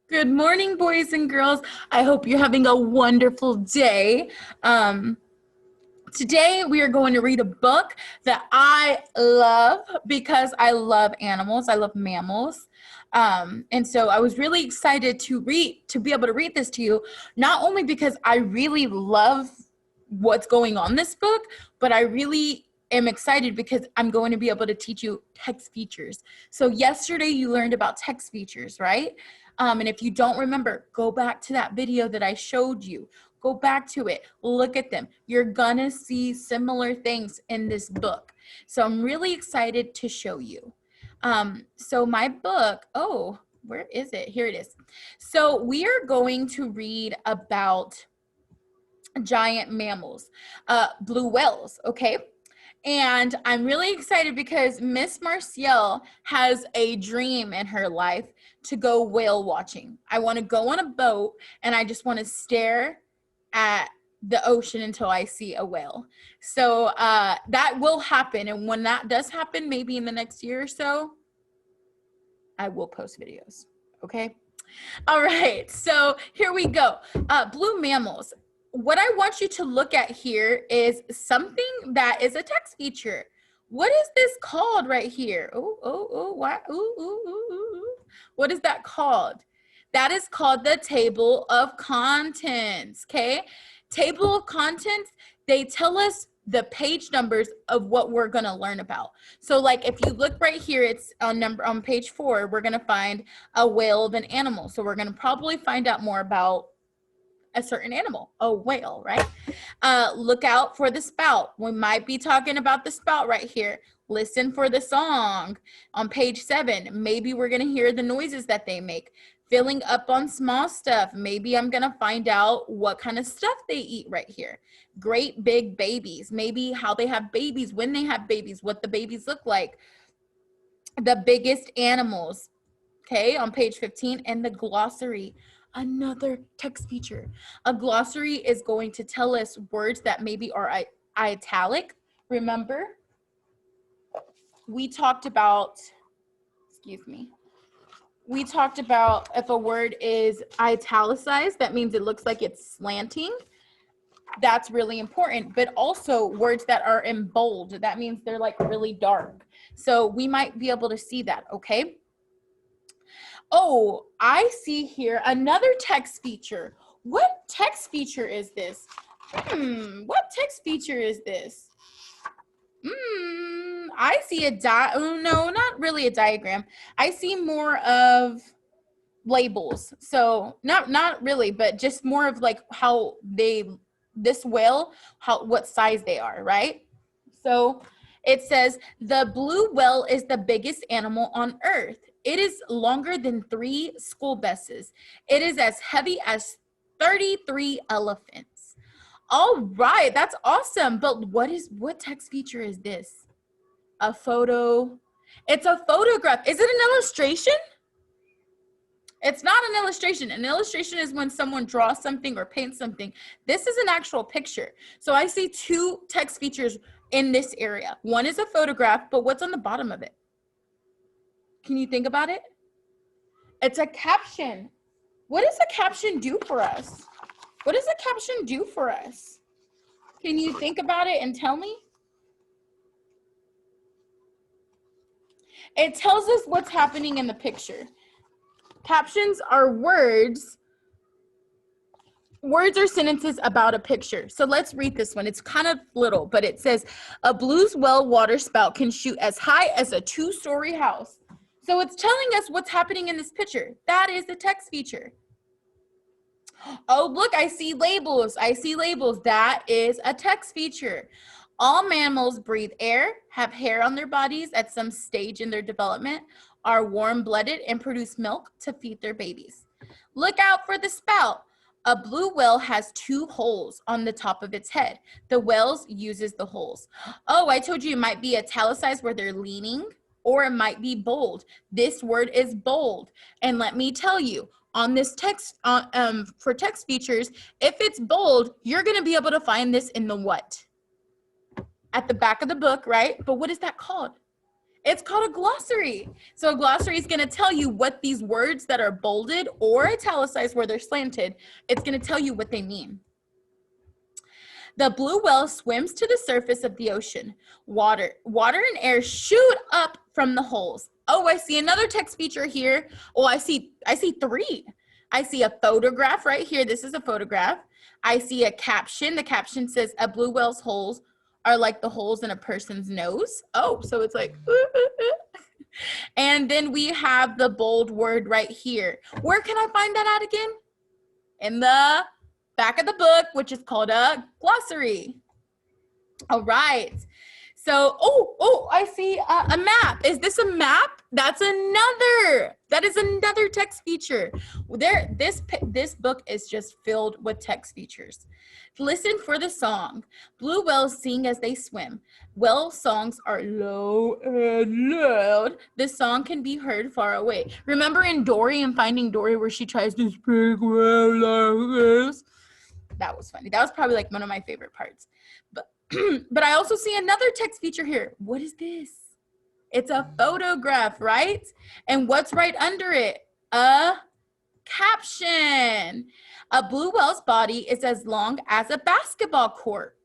Good morning, boys and girls. I hope you're having a wonderful day. Today, we are going to read a book that I love because I love animals. I love mammals. And so I was really excited to be able to read this to you, not only because I really love what's going on in this book, but I really am excited because I'm going to be able to teach you text features. So yesterday you learned about text features, right? And if you don't remember, go back to that video that I showed you. Go back to it. Look at them. You're gonna see similar things in this book. So I'm really excited to show you. So my book, oh, where is it? Here it is. So we are going to read about giant mammals, blue whales, okay? And I'm really excited because Miss Marcielle has a dream in her life to go whale watching. I want to go on a boat and I just want to stare at the ocean until I see a whale. So that will happen. And when that does happen, maybe in the next year or so, I will post videos. Okay. All right. So here we go. Blue mammals. What I want you to look at here is something that is a text feature. What is this called right here? What? What is that called? That is called the table of contents, okay? Table of contents, they tell us the page numbers of what we're going to learn about. So like if you look right here, it's on page 4, we're going to find a whale of an animal. So we're going to probably find out more about a certain animal, a whale, right? Look out for the spout. We might be talking about the spout right here. Listen for the song on page 7. Maybe we're going to hear the noises that they make. Filling up on small stuff. Maybe I'm going to find out what kind of stuff they eat right here. Great big babies. Maybe how they have babies, when they have babies, what the babies look like. The biggest animals, okay, on page 15. And the glossary, another text feature. A glossary is going to tell us words that maybe are italic. Remember, we talked about, we talked about if a word is italicized, that means it looks like it's slanting. That's really important. But also words that are in bold, that means they're like really dark. So we might be able to see that, okay? Oh, I see here another text feature. What text feature is this? What text feature is this? I see no, not really a diagram. I see more of labels. So not really, but just more of like how this whale, what size they are, right? So it says the blue whale is the biggest animal on earth. It is longer than 3 school buses. It is as heavy as 33 elephants. All right, that's awesome. But what text feature is this? A photo. It's a photograph. Is it an illustration? It's not an illustration. An illustration is when someone draws something or paints something. This is an actual picture. So I see 2 text features in this area. One is a photograph, but what's on the bottom of it? Can you think about it? It's a caption. What does a caption do for us? What does a caption do for us? Can you think about it and tell me? It tells us what's happening in the picture. Captions are words or sentences about a picture. So let's read this one. It's kind of little, but it says, a blue whale water spout can shoot as high as a 2-story house. So it's telling us what's happening in this picture. That is the text feature. Oh, look, I see labels. That is a text feature. All mammals breathe air, have hair on their bodies at some stage in their development, are warm-blooded, and produce milk to feed their babies. Look out for the spout. A blue whale has 2 holes on the top of its head. The whale uses the holes. Oh, I told you it might be italicized where they're leaning, or it might be bold. This word is bold. And let me tell you, on this text, for text features, if it's bold, you're going to be able to find this in the what? At the back of the book, right? But what is that called? It's called a glossary. So a glossary is going to tell you what these words that are bolded or italicized where they're slanted, it's going to tell you what they mean. The blue whale swims to the surface of the ocean. Water and air shoot up from the holes. Oh, I see another text feature here. Oh, I see 3. I see a photograph right here. This is a photograph. I see a caption. The caption says, a blue whale's holes are like the holes in a person's nose. Oh, so it's like, And then we have the bold word right here. Where can I find that at again? In the back of the book, which is called a glossary. All right. So, I see a map. Is this a map? That is another text feature. This book is just filled with text features. Listen for the song. Blue whales sing as they swim. Whale songs are low and loud. This song can be heard far away. Remember in Dory and Finding Dory where she tries to speak well like this? That was funny. That was probably like one of my favorite parts. But I also see another text feature here. What is this? It's a photograph, right? And what's right under it? A caption. A blue whale's body is as long as a basketball court.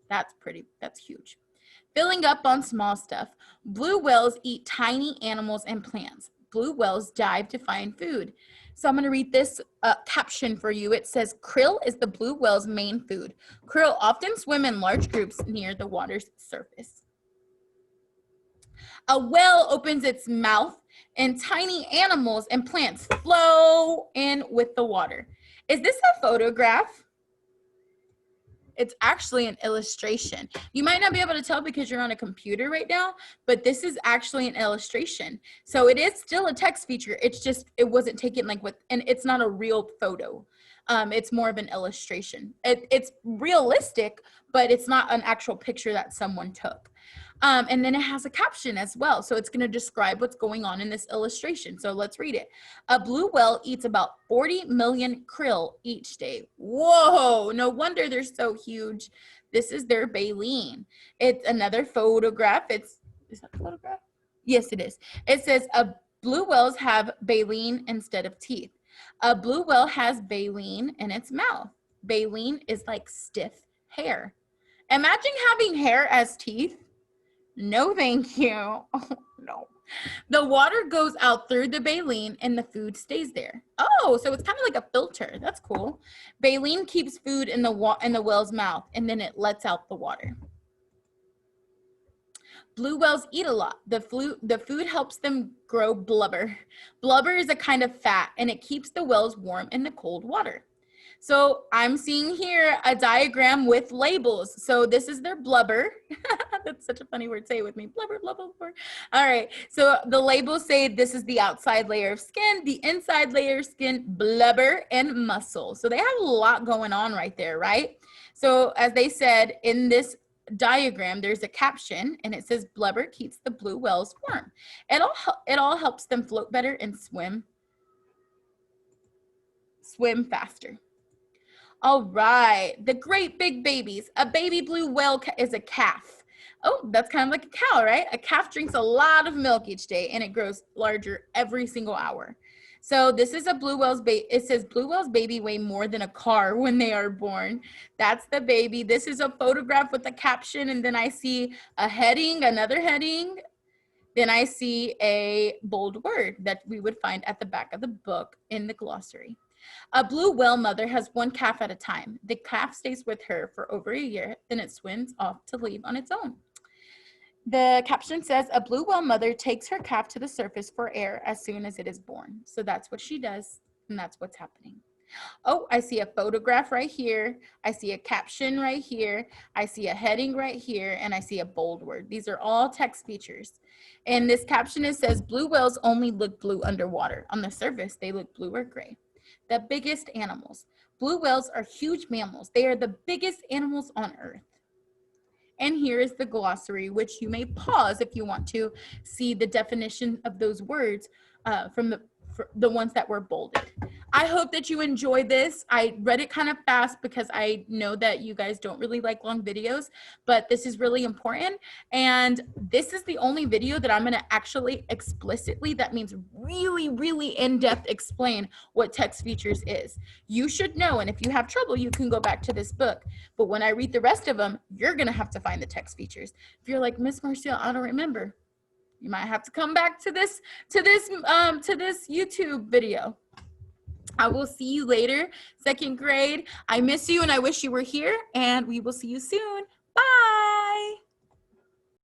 That's huge. Filling up on small stuff. Blue whales eat tiny animals and plants. Blue whales dive to find food. So I'm going to read this caption for you. It says, krill is the blue whale's main food. Krill often swim in large groups near the water's surface. A whale opens its mouth and tiny animals and plants flow in with the water. Is this a photograph? It's actually an illustration. You might not be able to tell because you're on a computer right now, but this is actually an illustration. So it is still a text feature. It's just, it wasn't taken and it's not a real photo. It's more of an illustration. It's realistic, but it's not an actual picture that someone took. And then it has a caption as well. So it's going to describe what's going on in this illustration. So let's read it. A blue whale eats about 40 million krill each day. Whoa, no wonder they're so huge. This is their baleen. It's another photograph. Is that a photograph? Yes, it is. It says blue whales have baleen instead of teeth. A blue whale has baleen in its mouth. Baleen is like stiff hair. Imagine having hair as teeth. No, thank you. Oh, no. The water goes out through the baleen and the food stays there. Oh, so it's kind of like a filter. That's cool. Baleen keeps food in the whale's mouth and then it lets out the water. Blue whales eat a lot. The food helps them grow blubber. Blubber is a kind of fat and it keeps the whales warm in the cold water. So I'm seeing here a diagram with labels. So this is their blubber. That's such a funny word. Say it with me. Blubber, blubber, blubber. All right. So the labels say this is the outside layer of skin, the inside layer of skin, blubber, and muscle. So they have a lot going on right there, right? So as they said in this diagram, there's a caption and it says blubber keeps the blue whales warm. It all helps them float better and swim faster. All right, the great big babies. A baby blue whale is a calf. Oh, that's kind of like a cow, right? A calf drinks a lot of milk each day and it grows larger every single hour. So this is a blue whale's baby. It says blue whales baby weigh more than a car when they are born. That's the baby. This is a photograph with a caption and then I see a heading, another heading. Then I see a bold word that we would find at the back of the book in the glossary. A blue whale mother has one calf at a time. The calf stays with her for over a year, then it swims off to leave on its own. The caption says, a blue whale mother takes her calf to the surface for air as soon as it is born. So that's what she does, and that's what's happening. Oh, I see a photograph right here. I see a caption right here. I see a heading right here, and I see a bold word. These are all text features. And this caption, it says, blue whales only look blue underwater. On the surface, they look blue or gray. The biggest animals. Blue whales are huge mammals. They are the biggest animals on Earth. And here is the glossary, which you may pause if you want to see the definition of those words from the ones that were bolded. I hope that you enjoy this. I read it kind of fast because I know that you guys don't really like long videos, but this is really important. And this is the only video that I'm going to actually explicitly, that means really, really in-depth explain what text features is. You should know, and if you have trouble, you can go back to this book. But when I read the rest of them, you're going to have to find the text features. If you're like, Miss Marcia, I don't remember, you might have to come back to this YouTube video. I will see you later, second grade. I miss you and I wish you were here, and we will see you soon.